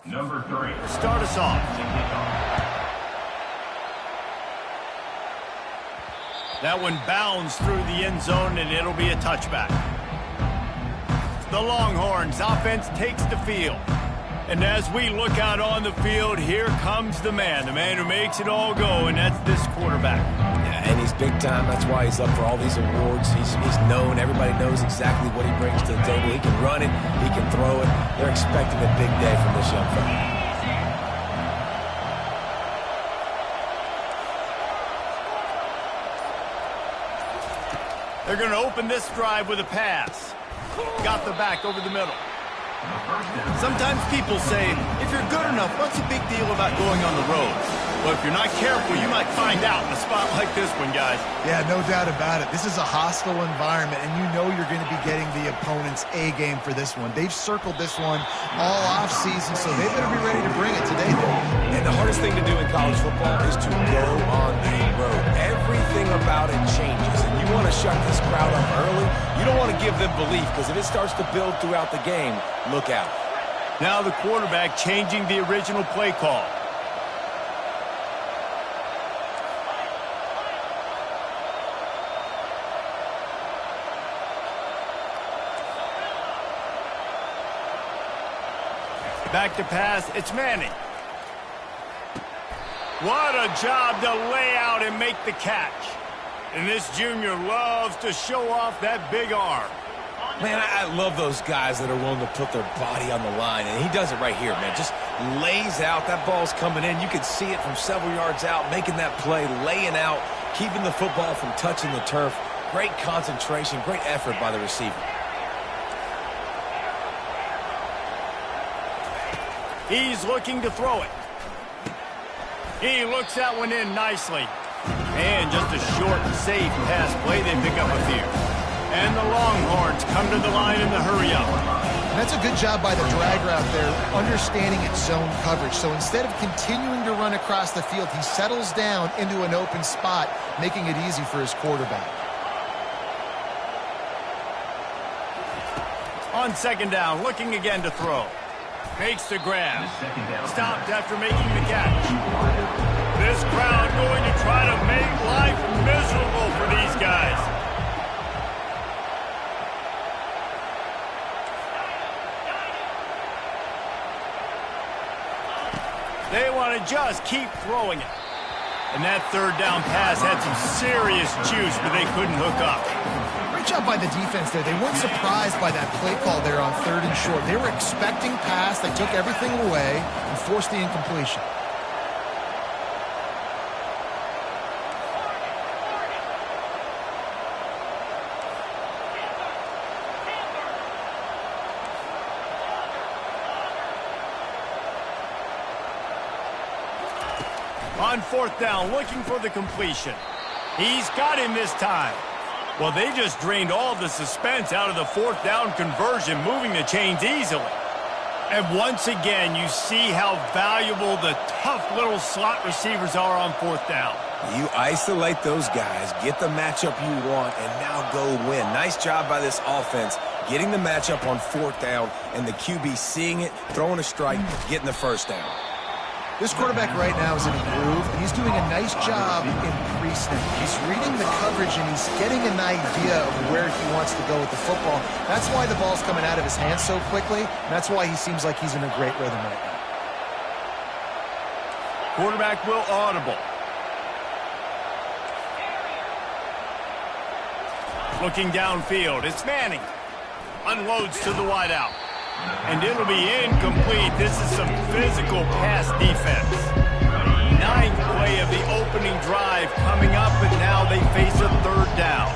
Number 3. Start us off. That one bounds through the end zone, and it'll be a touchback. The Longhorns offense takes the field. And as we look out on the field, here comes the man who makes it all go, and that's this quarterback. Yeah, and he's big time. That's why he's up for all these awards. He's known. Everybody knows exactly what he brings to the table. He can run it. He can throw it. They're expecting a big day from this young fella. They're going to open this drive with a pass. Got the back over the middle. Sometimes people say, if you're good enough, what's the big deal about going on the road? Well, if you're not careful, you might find out in a spot like this one, guys. Yeah, no doubt about it. This is a hostile environment, and you know you're going to be getting the opponent's A game for this one. They've circled this one all offseason, so they better be ready to bring it today, though. And the hardest thing to do in college football is to go on the road. Everything about it changes, and you want to shut this crowd up early. You don't want to give them belief, because if it starts to build throughout the game, look out. Now the quarterback changing the original play call. Back to pass, it's Manning. What a job to lay out and make the catch. And this junior loves to show off that big arm. Man, I love those guys that are willing to put their body on the line, and he does it right here, man. Just lays out. That ball's coming in. You can see it from several yards out, making that play, laying out, keeping the football from touching the turf. Great concentration, great effort by the receiver. He's looking to throw it. He looks that one in nicely. And just a short, safe pass play. They pick up a few. And the Longhorns come to the line in the hurry-up. And that's a good job by the drag route there, understanding its zone coverage. So instead of continuing to run across the field, he settles down into an open spot, making it easy for his quarterback. On second down, looking again to throw. Makes the grab. Stopped after making the catch. This crowd going to try to make life miserable for these guys. They want to just keep throwing it. And that third down pass had some serious juice, but they couldn't hook up. Great job by the defense there. They weren't surprised by that play call there on 3rd and short. They were expecting pass. They took everything away and forced the incompletion. On 4th down, looking for the completion. He's got him this time. Well, they just drained all the suspense out of the 4th down conversion, moving the chains easily. And once again, you see how valuable the tough little slot receivers are on 4th down. You isolate those guys, get the matchup you want, and now go win. Nice job by this offense, getting the matchup on 4th down, and the QB seeing it, throwing a strike, getting the 1st down. This quarterback right now is in a groove, and he's doing a nice job in pre-snap. He's reading the coverage, and he's getting an idea of where he wants to go with the football. That's why the ball's coming out of his hands so quickly, and that's why he seems like he's in a great rhythm right now. Quarterback will audible. Looking downfield, it's Manning. Unloads to the wideout. And it'll be incomplete. This is some physical pass defense. 9th play of the opening drive coming up, but now they face a 3rd down.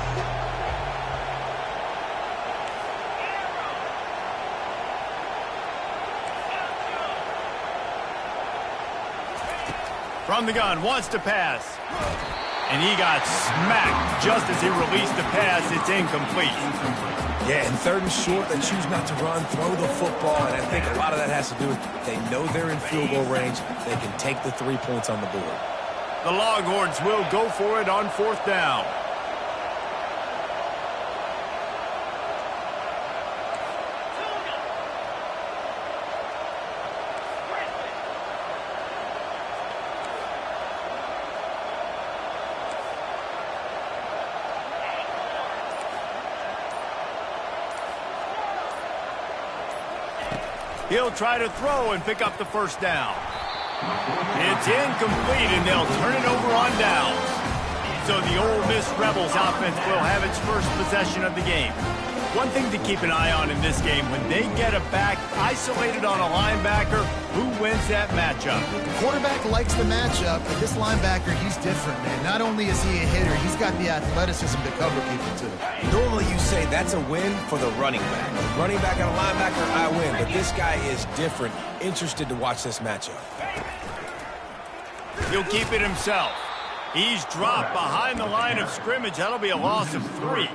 From the gun, wants to pass. And he got smacked just as he released the pass. It's incomplete. Yeah, and 3rd and short, they choose not to run, throw the football, and I think a lot of that has to do with they know they're in field goal range. They can take the 3 points on the board. The Longhorns will go for it on 4th down. He'll try to throw and pick up the first down. It's incomplete, and they'll turn it over on downs. So the Ole Miss Rebels offense will have its first possession of the game. One thing to keep an eye on in this game, when they get a back isolated on a linebacker, who wins that matchup? The quarterback likes the matchup, but this linebacker, he's different, man. Not only is he a hitter, he's got the athleticism to cover people, too. Normally you say that's a win for the running back. The running back and a linebacker, I win. But this guy is different. Interested to watch this matchup. He'll keep it himself. He's dropped behind the line of scrimmage. That'll be a loss of 3.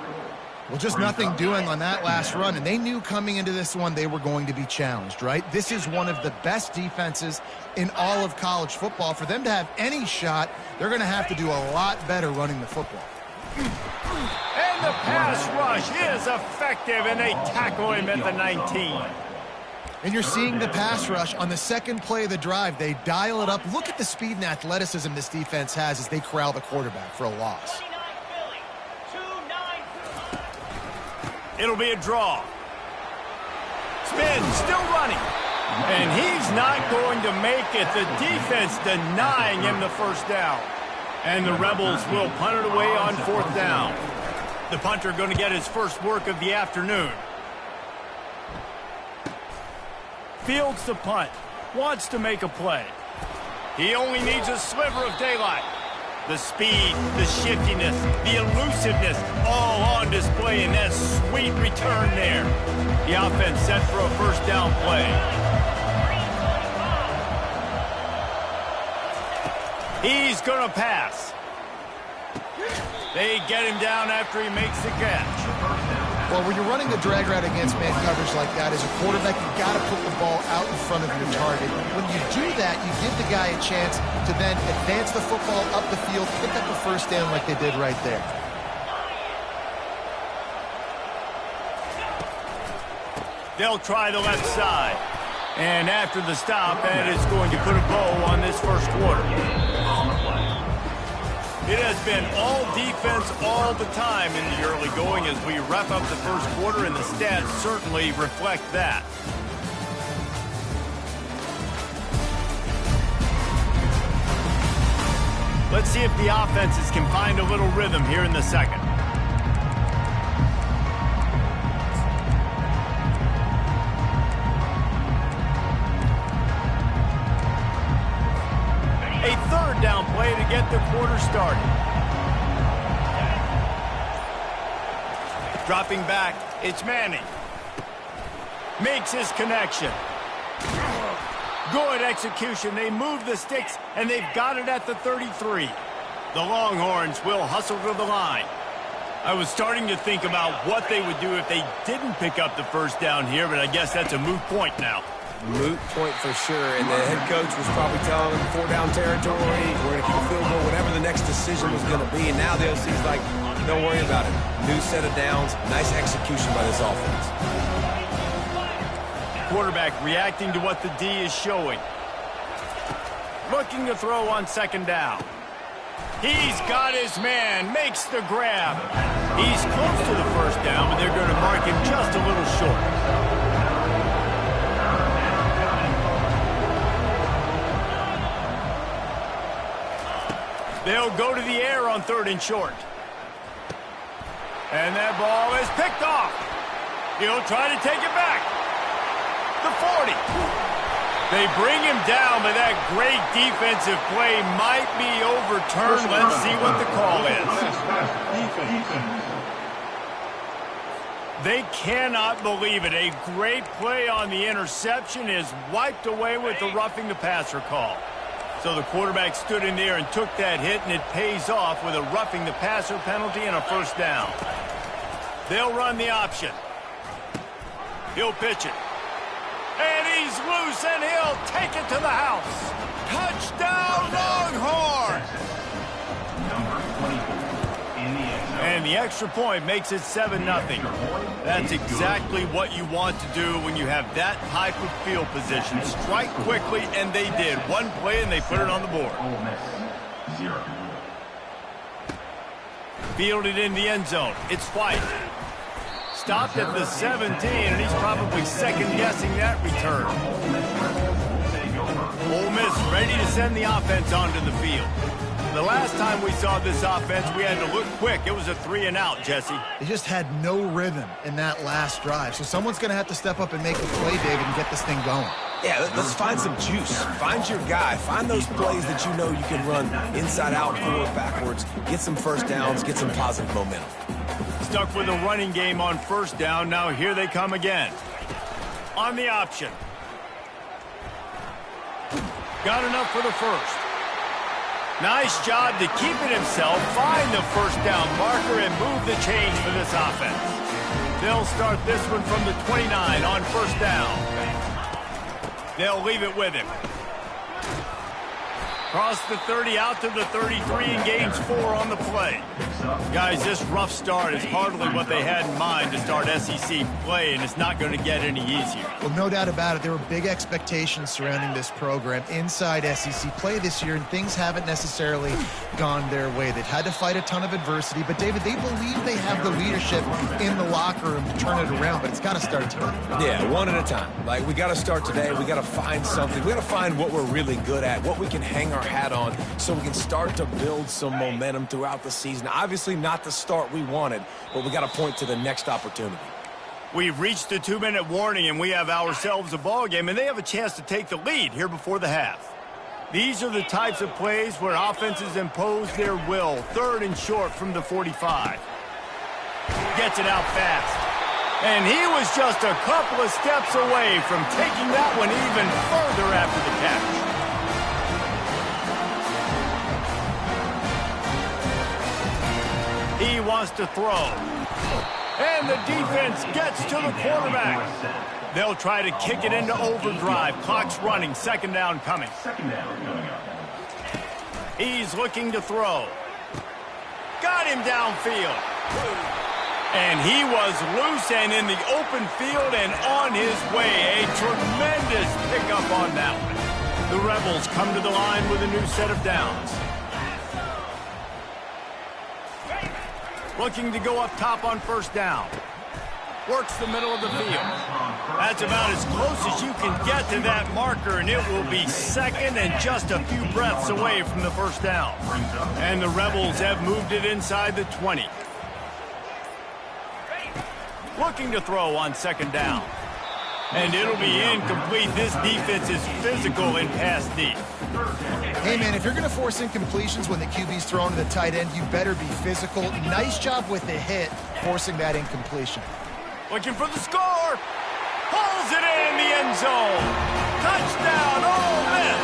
Well, just nothing doing on that last run, and they knew coming into this one they were going to be challenged, right? This is one of the best defenses in all of college football. For them to have any shot, they're going to have to do a lot better running the football. And the pass rush is effective, and they tackle him at the 19. And you're seeing the pass rush on the second play of the drive. They dial it up. Look at the speed and athleticism this defense has as they corral the quarterback for a loss. It'll be a draw. Spin, still running. And he's not going to make it. The defense denying him the first down. And the Rebels will punt it away on 4th down. The punter going to get his first work of the afternoon. Fields the punt. Wants to make a play. He only needs a sliver of daylight. The speed, the shiftiness, the elusiveness, all on display in that sweet return there. The offense set for a first down play. He's going to pass. They get him down after he makes the catch. Well, when you're running the drag route against man coverage like that, as a quarterback, you've got to put the ball out in front of your target. When you do that, you give the guy a chance to then advance the football up the field, pick up the first down like they did right there. They'll try the left side. And after the stop, that is going to put a bow on this first quarter. It has been all defense all the time in the early going as we wrap up the first quarter, and the stats certainly reflect that. Let's see if the offenses can find a little rhythm here in the second. A third down play to get the quarter started. Dropping back, it's Manning. Makes his connection. Good execution. They move the sticks, and they've got it at the 33. The Longhorns will hustle to the line. I was starting to think about what they would do if they didn't pick up the first down here, but I guess that's a moot point now. Moot point for sure, and the head coach was probably telling them 4-down territory, we're going to keep a field goal, whatever the next decision was going to be, and now the OC's like, don't worry about it. New set of downs, nice execution by this offense. Quarterback reacting to what the D is showing. Looking to throw on second down. He's got his man, makes the grab. He's close to the first down, but they're going to mark him just a little short. They'll go to the air on 3rd and short. And that ball is picked off. He'll try to take it back. The 40. They bring him down, but that great defensive play might be overturned. Let's see what the call is. They cannot believe it. A great play on the interception is wiped away with the roughing the passer call. So the quarterback stood in there and took that hit, and it pays off with a roughing the passer penalty and a first down. They'll run the option. He'll pitch it. And he's loose, and he'll take it to the house. Touchdown, Longhorns! And the extra point makes it 7-0. That's exactly what you want to do when you have that type of field position. Strike quickly, and they did. One play, and they put it on the board. Fielded in the end zone. It's White. stopped at the 17, and he's probably second-guessing that return. Ole Miss ready to send the offense onto the field. The last time we saw this offense, we had to look quick. It was a 3-and-out, Jesse. They just had no rhythm in that last drive. So someone's going to have to step up and make a play, David, and get this thing going. Yeah, let's find some juice. Find your guy. Find those plays that you know you can run inside out, forward, backwards. Get some first downs. Get some positive momentum. Stuck with a running game on first down. Now here they come again. On the option. Got enough for the first. Nice job to keep it himself, find the first down marker, and move the change for this offense. They'll start this one from the 29 on first down. They'll leave it with him. Cross the 30 out to the 33 and gains 4 on the play. Guys, this rough start is hardly what they had in mind to start SEC play, and it's not going to get any easier. Well, no doubt about it. There were big expectations surrounding this program inside SEC play this year, and things haven't necessarily gone their way. They've had to fight a ton of adversity, but, David, they believe they have the leadership in the locker room to turn it around, but it's got to start today. Yeah, one at a time. Like, we got to start today. We got to find something. We got to find what we're really good at, what we can hang our hat on so we can start to build some momentum throughout the season. Obviously not the start we wanted, but we got to point to the next opportunity. We've reached the 2-minute warning, and we have ourselves a ball game, and they have a chance to take the lead here before the half. These are the types of plays where offenses impose their will. 3rd and short from the 45. Gets it out fast. And he was just a couple of steps away from taking that one even further after the catch. He wants to throw. And the defense gets to the quarterback. They'll try to kick it into overdrive. Clock's running. 2nd down coming. He's looking to throw. Got him downfield. And he was loose and in the open field and on his way. A tremendous pickup on that one. The Rebels come to the line with a new set of downs. Looking to go up top on first down. Works the middle of the field. That's about as close as you can get to that marker, and it will be 2nd and just a few breaths away from the first down. And the Rebels have moved it inside the 20. Looking to throw on 2nd down. And it'll be incomplete. This defense is physical in pass deep. Hey, man, if you're going to force incompletions when the QB's thrown to the tight end, you better be physical. Nice job with the hit, forcing that incompletion. Looking for the score. Pulls it in the end zone. Touchdown, Ole Miss.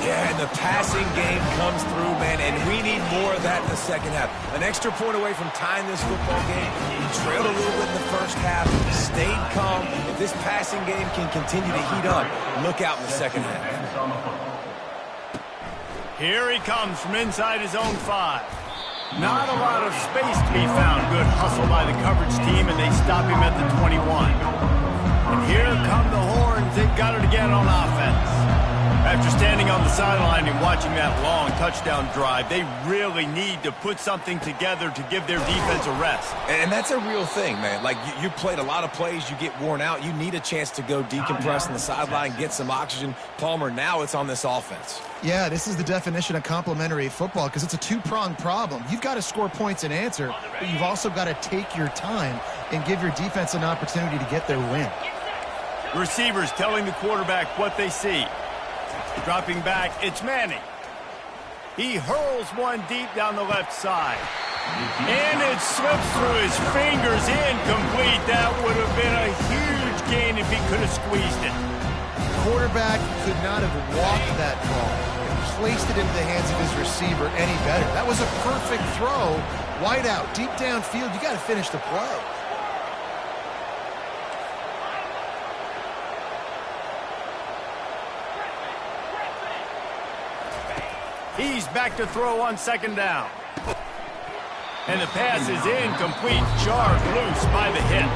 Yeah, and the passing game comes through, man, and we need more of that in the second half. An extra point away from tying this football game. We trailed a little bit in the first half, stayed calm. If this passing game can continue to heat up, look out in the second half. Here he comes from inside his own 5. Not a lot of space to be found. Good hustle by the coverage team, and they stop him at the 21. And here come the horns. They've got it again on offense. After standing on the sideline and watching that long touchdown drive, they really need to put something together to give their defense a rest. And that's a real thing, man. Like, you played a lot of plays, you get worn out. You need a chance to go decompress on the sideline, get some oxygen. Palmer, now it's on this offense. Yeah, this is the definition of complementary football because it's a two-pronged problem. You've got to score points and answer, but you've also got to take your time and give your defense an opportunity to get their win. Receivers telling the quarterback what they see. Dropping back, it's Manning. He hurls one deep down the left side. And it slips through his fingers, incomplete. That would have been a huge gain if he could have squeezed it. Quarterback could not have walked that ball and placed it into the hands of his receiver any better. That was a perfect throw. Wide out, deep downfield. You got to finish the play. He's back to throw on 2nd down. And the pass is incomplete, jarred loose by the hit.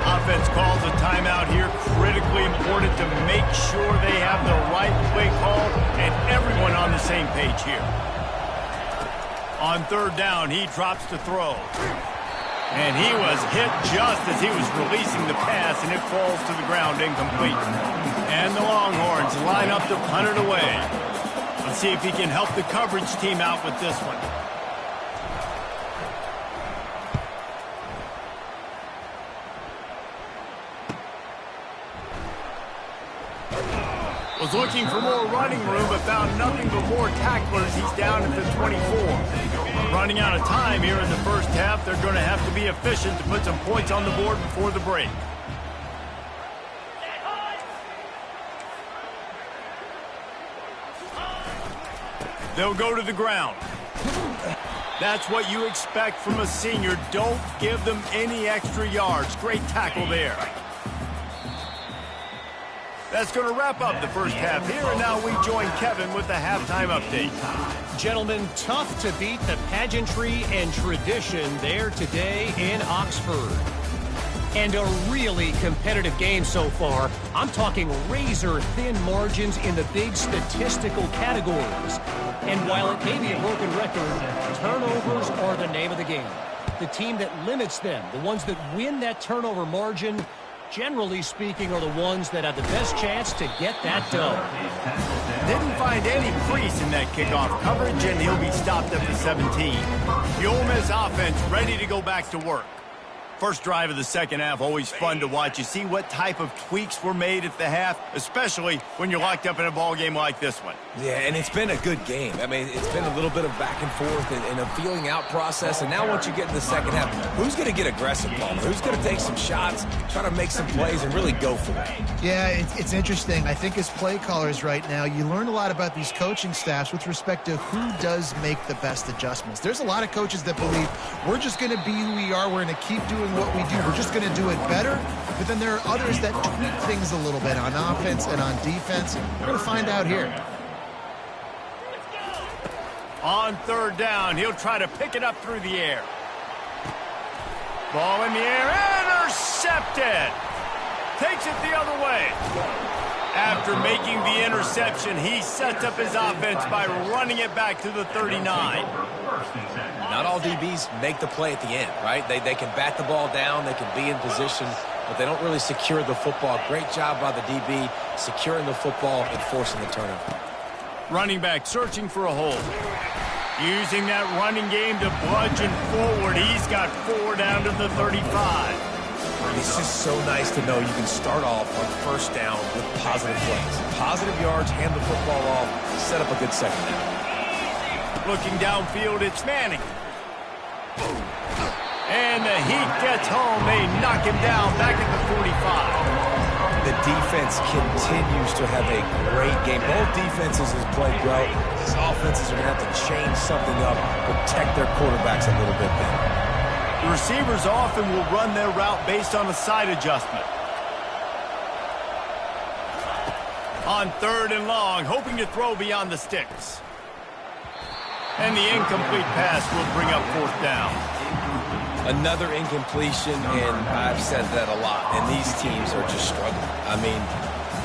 Offense calls a timeout here, critically important to make sure they have the right play call and everyone on the same page here. On 3rd down, he drops to throw. And he was hit just as he was releasing the pass, and it falls to the ground incomplete. And the Longhorns line up to punt it away. Let's see if he can help the coverage team out with this one. Was looking for more running room, but found nothing but more tacklers. He's down at the 24. Running out of time here in the first half. They're going to have to be efficient to put some points on the board before the break. They'll go to the ground. That's what you expect from a senior. Don't give them any extra yards. Great tackle there. That's going to wrap up the first half here, and now we join Kevin with the halftime update. Gentlemen, tough to beat the pageantry and tradition there today in Oxford. And a really competitive game so far. I'm talking razor-thin margins in the big statistical categories. And while it may be a broken record, turnovers are the name of the game. The team that limits them, the ones that win that turnover margin, generally speaking, are the ones that have the best chance to get that done. Didn't find any crease in that kickoff coverage, and he'll be stopped at the 17. The Ole Miss offense ready to go back to work. First drive of the second half, always fun to watch. You see what type of tweaks were made at the half, especially when you're locked up in a ball game like this one. Yeah, and it's been a good game. I mean, it's been a little bit of back and forth and a feeling out process. And now once you get in the second half, who's going to get aggressive, Palmer? Who's going to take some shots, try to make some plays, and really go for it? Yeah, it's interesting. I think as play callers right now, you learn a lot about these coaching staffs with respect to who does make the best adjustments. There's a lot of coaches that believe we're just going to be who we are. We're going to keep doing what we do. We're just going to do it better. But then there are others that tweak things a little bit on offense and on defense. We're going to find out here. On third down, he'll try to pick it up through the air. Ball in the air, intercepted. Takes it the other way. After making the interception, he sets up his offense by running it back to the 39. Not all DBs make the play at the end, right? They can bat the ball down, they can be in position, but they don't really secure the football. Great job by the DB securing the football and forcing the turnover. Running back searching for a hole. Using that running game to bludgeon forward. He's got 4 down to the 35. It's just so nice to know you can start off on first down with positive plays. Positive yards, hand the football off, set up a good second down. Looking downfield, it's Manning. And the heat gets home. They knock him down back at the 45. The defense continues to have a great game. Both defenses have played well. These offenses are going to have to change something up, protect their quarterbacks a little bit better. The receivers often will run their route based on a side adjustment. On third and long, hoping to throw beyond the sticks. And the incomplete pass will bring up fourth down. Another incompletion, and I've said that a lot, and these teams are just struggling. I mean,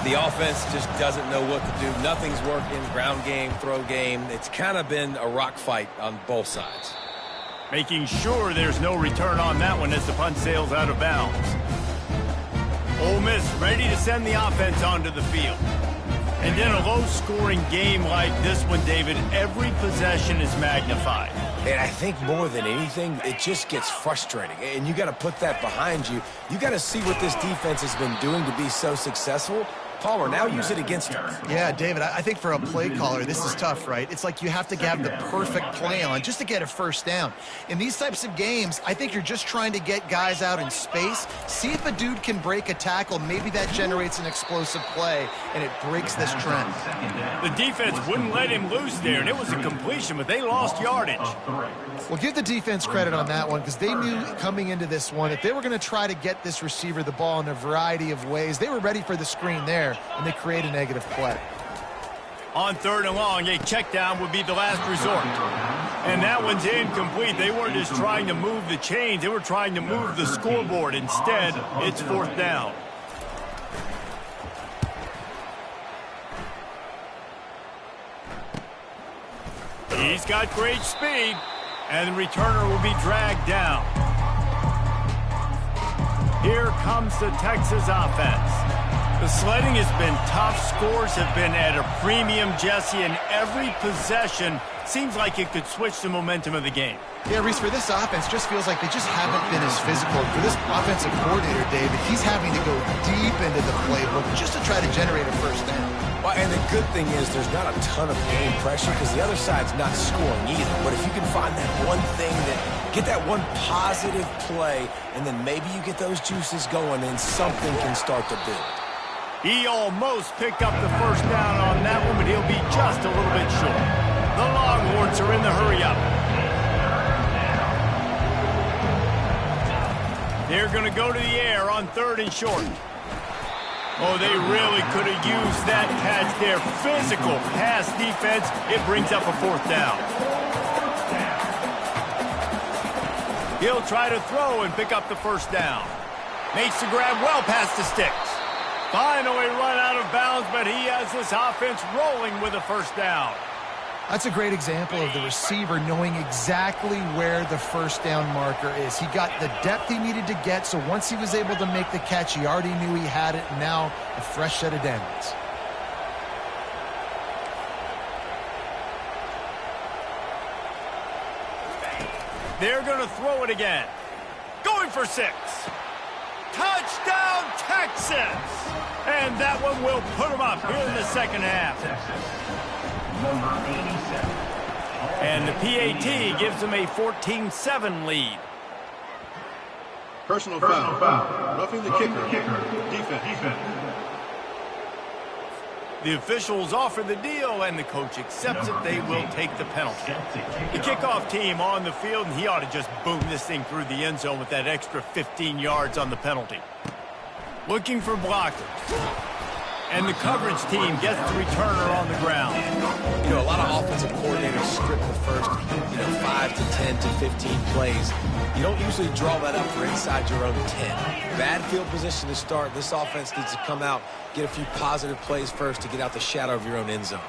the offense just doesn't know what to do. Nothing's working, ground game, throw game. It's kind of been a rock fight on both sides. Making sure there's no return on that one as the punt sails out of bounds. Ole Miss ready to send the offense onto the field. And in a low-scoring game like this one, David, every possession is magnified. And I think more than anything, it just gets frustrating. And you got to put that behind you. You got to see what this defense has been doing to be so successful. Palmer, now use it against him. Yeah, David, I think for a play caller, this is tough, right? It's like you have to have the perfect play on just to get a first down. In these types of games, I think you're just trying to get guys out in space, see if a dude can break a tackle. Maybe that generates an explosive play, and it breaks this trend. The defense wouldn't let him loose there, and it was a completion, but they lost yardage. Well, give the defense credit on that one because they knew coming into this one if they were going to try to get this receiver the ball in a variety of ways, they were ready for the screen there, and they create a negative play. On third and long, a check down would be the last resort. And that one's incomplete. They weren't just trying to move the chains. They were trying to move the scoreboard. Instead, it's fourth down. He's got great speed, and the returner will be dragged down. Here comes the Texas offense. The sledding has been tough. Scores have been at a premium, Jesse, and every possession seems like it could switch the momentum of the game. Yeah, Reese, for this offense, just feels like they just haven't been as physical. For this offensive coordinator, David, he's having to go deep into the playbook just to try to generate a first down. Well, and the good thing is there's not a ton of game pressure because the other side's not scoring either. But if you can find that one thing get that one positive play, and then maybe you get those juices going, and something can start to build. He almost picked up the first down on that one, but he'll be just a little bit short. The Longhorns are in the hurry-up. They're going to go to the air on 3rd and short. Oh, they really could have used that catch there. Physical pass defense. It brings up a 4th down. He'll try to throw and pick up the first down. Makes the grab well past the sticks. Finally run out of bounds, but he has this offense rolling with a first down. That's a great example of the receiver knowing exactly where the first down marker is. He got the depth he needed to get, so once he was able to make the catch, he already knew he had it, and now a fresh set of downs. They're going to throw it again. Going for 6. Touchdown, Texas! And that one will put them up here in the second half. And the PAT gives them a 14-7 lead. Personal foul. Roughing the kicker. Defense. The officials offer the deal, and the coach accepts it. They will take the penalty. The kickoff team on the field, and he ought to just boom this thing through the end zone with that extra 15 yards on the penalty. Looking for blockers. And the coverage team gets the returner on the ground. You know, a lot of offensive coordinators script the first, 5 to 10 to 15 plays. You don't usually draw that up for inside your own 10. Bad field position to start. This offense needs to come out, get a few positive plays first to get out the shadow of your own end zone.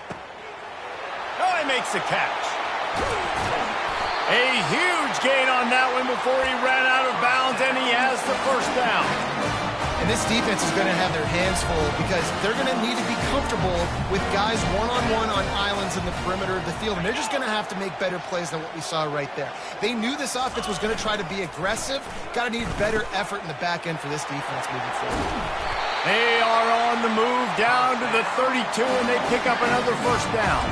Oh, he makes the catch. A huge gain on that one before he ran out of bounds, and he has the first down. And this defense is going to have their hands full because they're going to need to be comfortable with guys one-on-one on islands in the perimeter of the field. And they're just going to have to make better plays than what we saw right there. They knew this offense was going to try to be aggressive. Got to need better effort in the back end for this defense moving forward. They are on the move down to the 32, and they pick up another first down.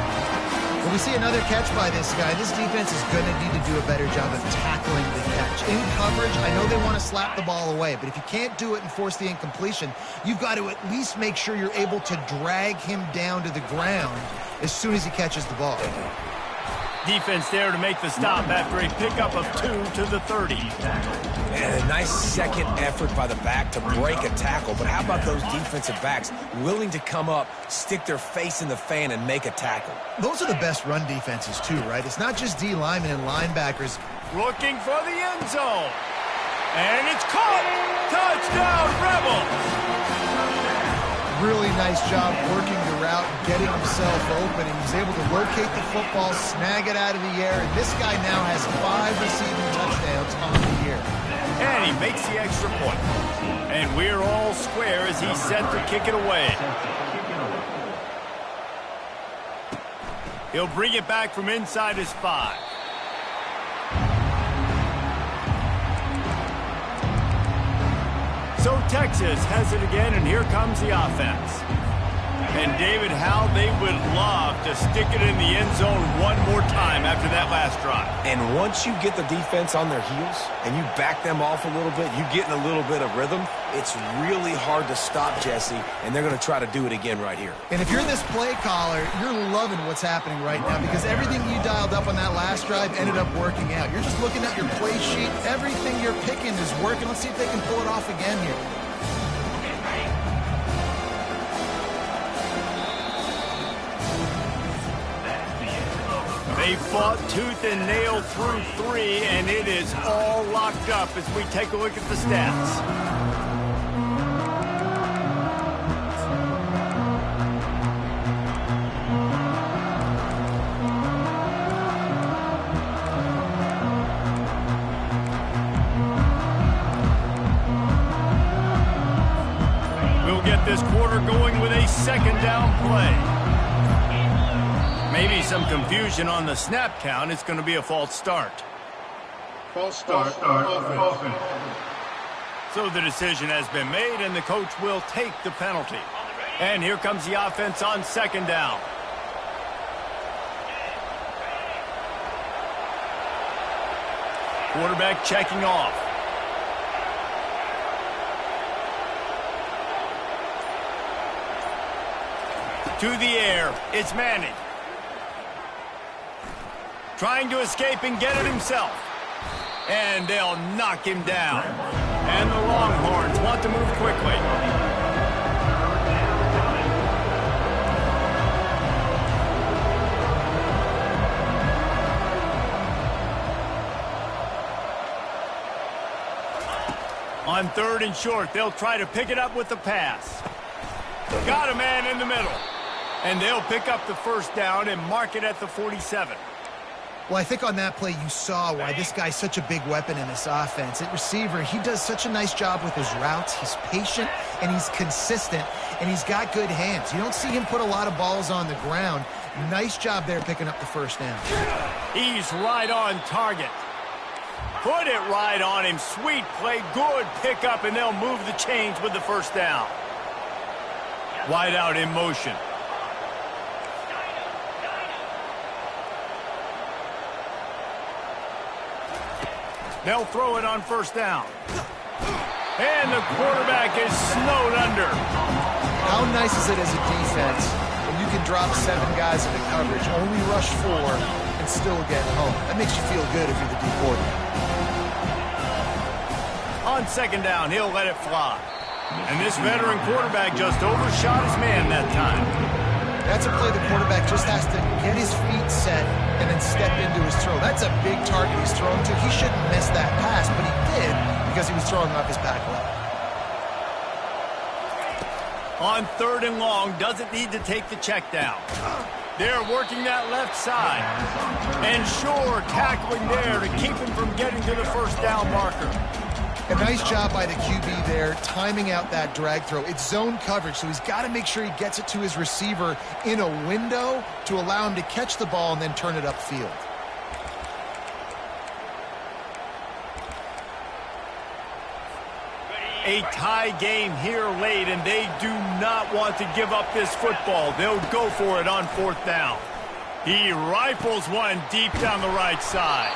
When we see another catch by this guy, this defense is going to need to do a better job of tackling the catch. In coverage, I know they want to slap the ball away, but if you can't do it and force the incompletion, you've got to at least make sure you're able to drag him down to the ground as soon as he catches the ball. Defense there to make the stop after a pickup of 2 to the 30. And a nice second effort by the back to break a tackle. But how about those defensive backs willing to come up, stick their face in the fan, and make a tackle? Those are the best run defenses, too, right? It's not just D linemen and linebackers. Looking for the end zone. And it's caught. Touchdown, Rebels. Really nice job working the route, getting himself open, and he's able to locate the football, snag it out of the air, and this guy now has 5 receiving touchdowns on the year. And he makes the extra point. And we're all square as he's set to kick it away. He'll bring it back from inside his 5. So Texas has it again, and here comes the offense. And David, how they would love to stick it in the end zone one more time after that last drive. And once you get the defense on their heels and you back them off a little bit, you get in a little bit of rhythm, it's really hard to stop, Jesse, and they're going to try to do it again right here. And if you're this play caller, you're loving what's happening right now because everything you dialed up on that last drive ended up working out. You're just looking at your play sheet. Everything you're picking is working. Let's see if they can pull it off again here. They fought tooth and nail through 3, and it is all locked up as we take a look at the stats. this quarter going with a second down play. Maybe some confusion on the snap count. It's going to be a false start. False start. Offense. So the decision has been made, and the coach will take the penalty. And here comes the offense on second down. Quarterback checking off. To the air, it's Manning. Trying to escape and get it himself. And they'll knock him down. And the Longhorns want to move quickly. On third and short, they'll try to pick it up with the pass. Got a man in the middle. And they'll pick up the first down and mark it at the 47. Well, I think on that play you saw why this guy's such a big weapon in this offense. At receiver, he does such a nice job with his routes. He's patient, and he's consistent, and he's got good hands. You don't see him put a lot of balls on the ground. Nice job there picking up the first down. He's right on target. Put it right on him. Sweet play, good pickup, and they'll move the chains with the first down. Wide out in motion. They'll throw it on first down. And the quarterback is snowed under. How nice is it as a defense when you can drop 7 guys into coverage, only rush 4, and still get home? That makes you feel good if you're the D coordinator. On second down, he'll let it fly. And this veteran quarterback just overshot his man that time. That's a play the quarterback just has to get his feet set and then step into his throw. That's a big target he's throwing to. He shouldn't miss that pass, but he did because he was throwing off his back leg. On third and long, doesn't need to take the check down. They're working that left side. And sure, tackling there to keep him from getting to the first down marker. A nice job by the QB there, timing out that drag throw. It's zone coverage, so he's got to make sure he gets it to his receiver in a window to allow him to catch the ball and then turn it upfield. A tie game here late, and they do not want to give up this football. They'll go for it on fourth down. He rifles one deep down the right side.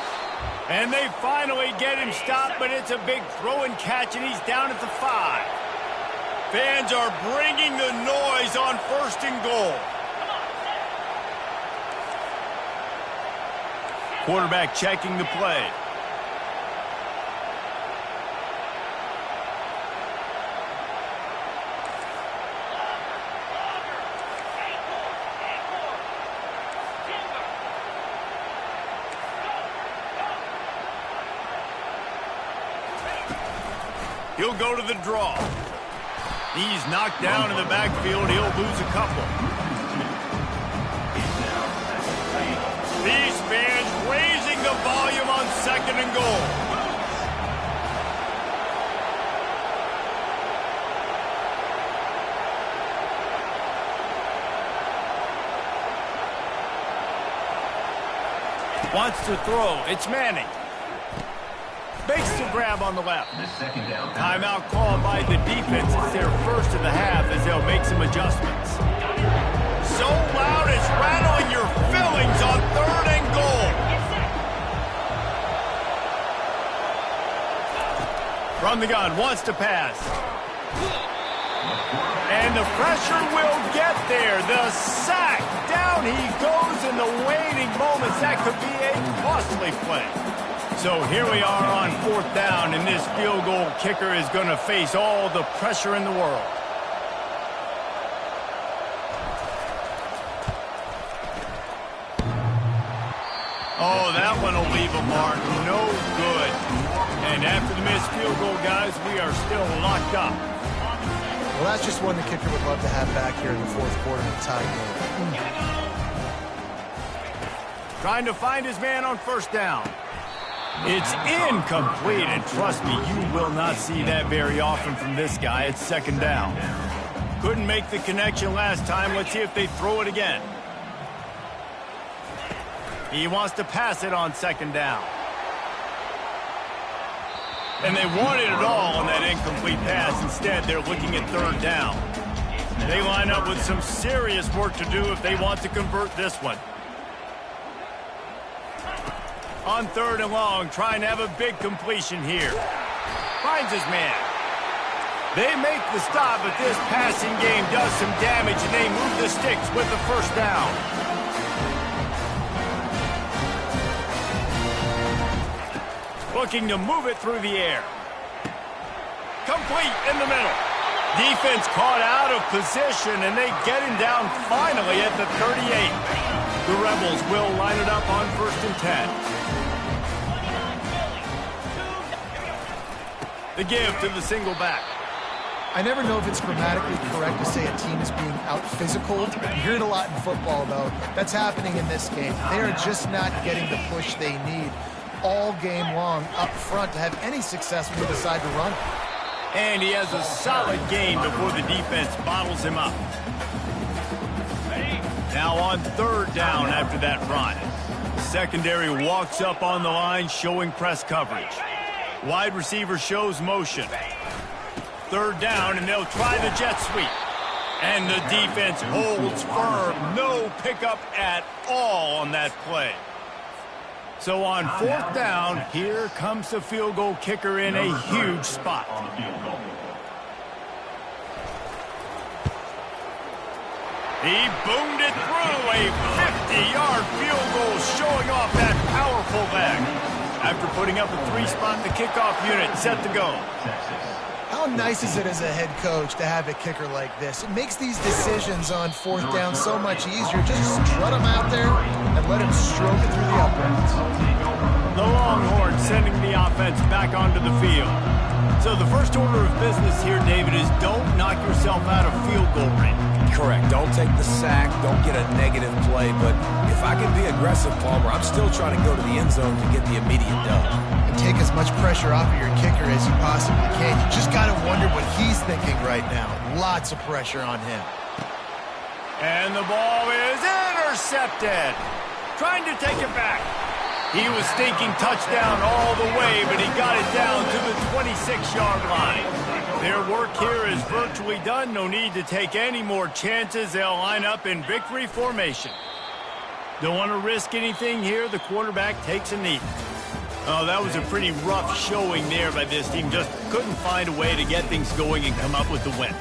And they finally get him stopped, but it's a big throw and catch, and he's down at the 5. Fans are bringing the noise on first and goal. Quarterback checking the play. He'll go to the draw. He's knocked down in the backfield. He'll lose a couple. These fans raising the volume on second and goal. Wants to throw. It's Manning. Makes the grab on the left. Timeout called by the defense. It's their first of the half as they'll make some adjustments. So loud it's rattling your fillings on third and goal. From the gun, wants to pass. And the pressure will get there. The sack. Down he goes in the waiting moments. That could be a costly play. So here we are on fourth down, and this field goal kicker is going to face all the pressure in the world. Oh, that one will leave a mark. No good. And after the missed field goal, guys, we are still locked up. Well, that's just one the kicker would love to have back here in the fourth quarter of the tie game. Trying to find his man on first down. It's incomplete, and trust me, you will not see that very often from this guy. It's second down. Couldn't make the connection last time. Let's see if they throw it again. He wants to pass it on second down. And they wanted it all on that incomplete pass. Instead, they're looking at third down. They line up with some serious work to do if they want to convert this one. On third and long, trying to have a big completion here. Finds his man. They make the stop, but this passing game does some damage, and they move the sticks with the first down. Looking to move it through the air. Complete in the middle. Defense caught out of position, and they get him down finally at the 38. The Rebels will line it up on 1st and 10. The give to the single back. I never know if it's grammatically correct to say a team is being out-physicaled. You hear it a lot in football, though. That's happening in this game. They are just not getting the push they need all game long up front to have any success when they decide to run. And he has a solid gain before the defense bottles him up. Now on third down after that run. Secondary walks up on the line, showing press coverage. Wide receiver shows motion. Third down, and they'll try the jet sweep. And the defense holds firm. No pickup at all on that play. So on fourth down, here comes the field goal kicker in a huge spot. He boomed it through a 50-yard field goal, showing off that powerful leg. After putting up a 3-spot, the kickoff unit set to go. How nice is it as a head coach to have a kicker like this? It makes these decisions on fourth down so much easier. Just strut him out there and let him stroke it through the uprights. The Longhorns sending the offense back onto the field. So the first order of business here, David, is don't knock yourself out of field goal range. Correct. Don't take the sack. Don't get a negative play. But if I can be aggressive, Palmer, I'm still trying to go to the end zone to get the immediate dub. And take as much pressure off of your kicker as you possibly can. You just got to wonder what he's thinking right now. Lots of pressure on him. And the ball is intercepted. Trying to take it back. He was thinking touchdown all the way, but he got it down to the 26-yard line. Their work here is virtually done. No need to take any more chances. They'll line up in victory formation. Don't want to risk anything here. The quarterback takes a knee. Oh, that was a pretty rough showing there by this team. Just couldn't find a way to get things going and come up with the win.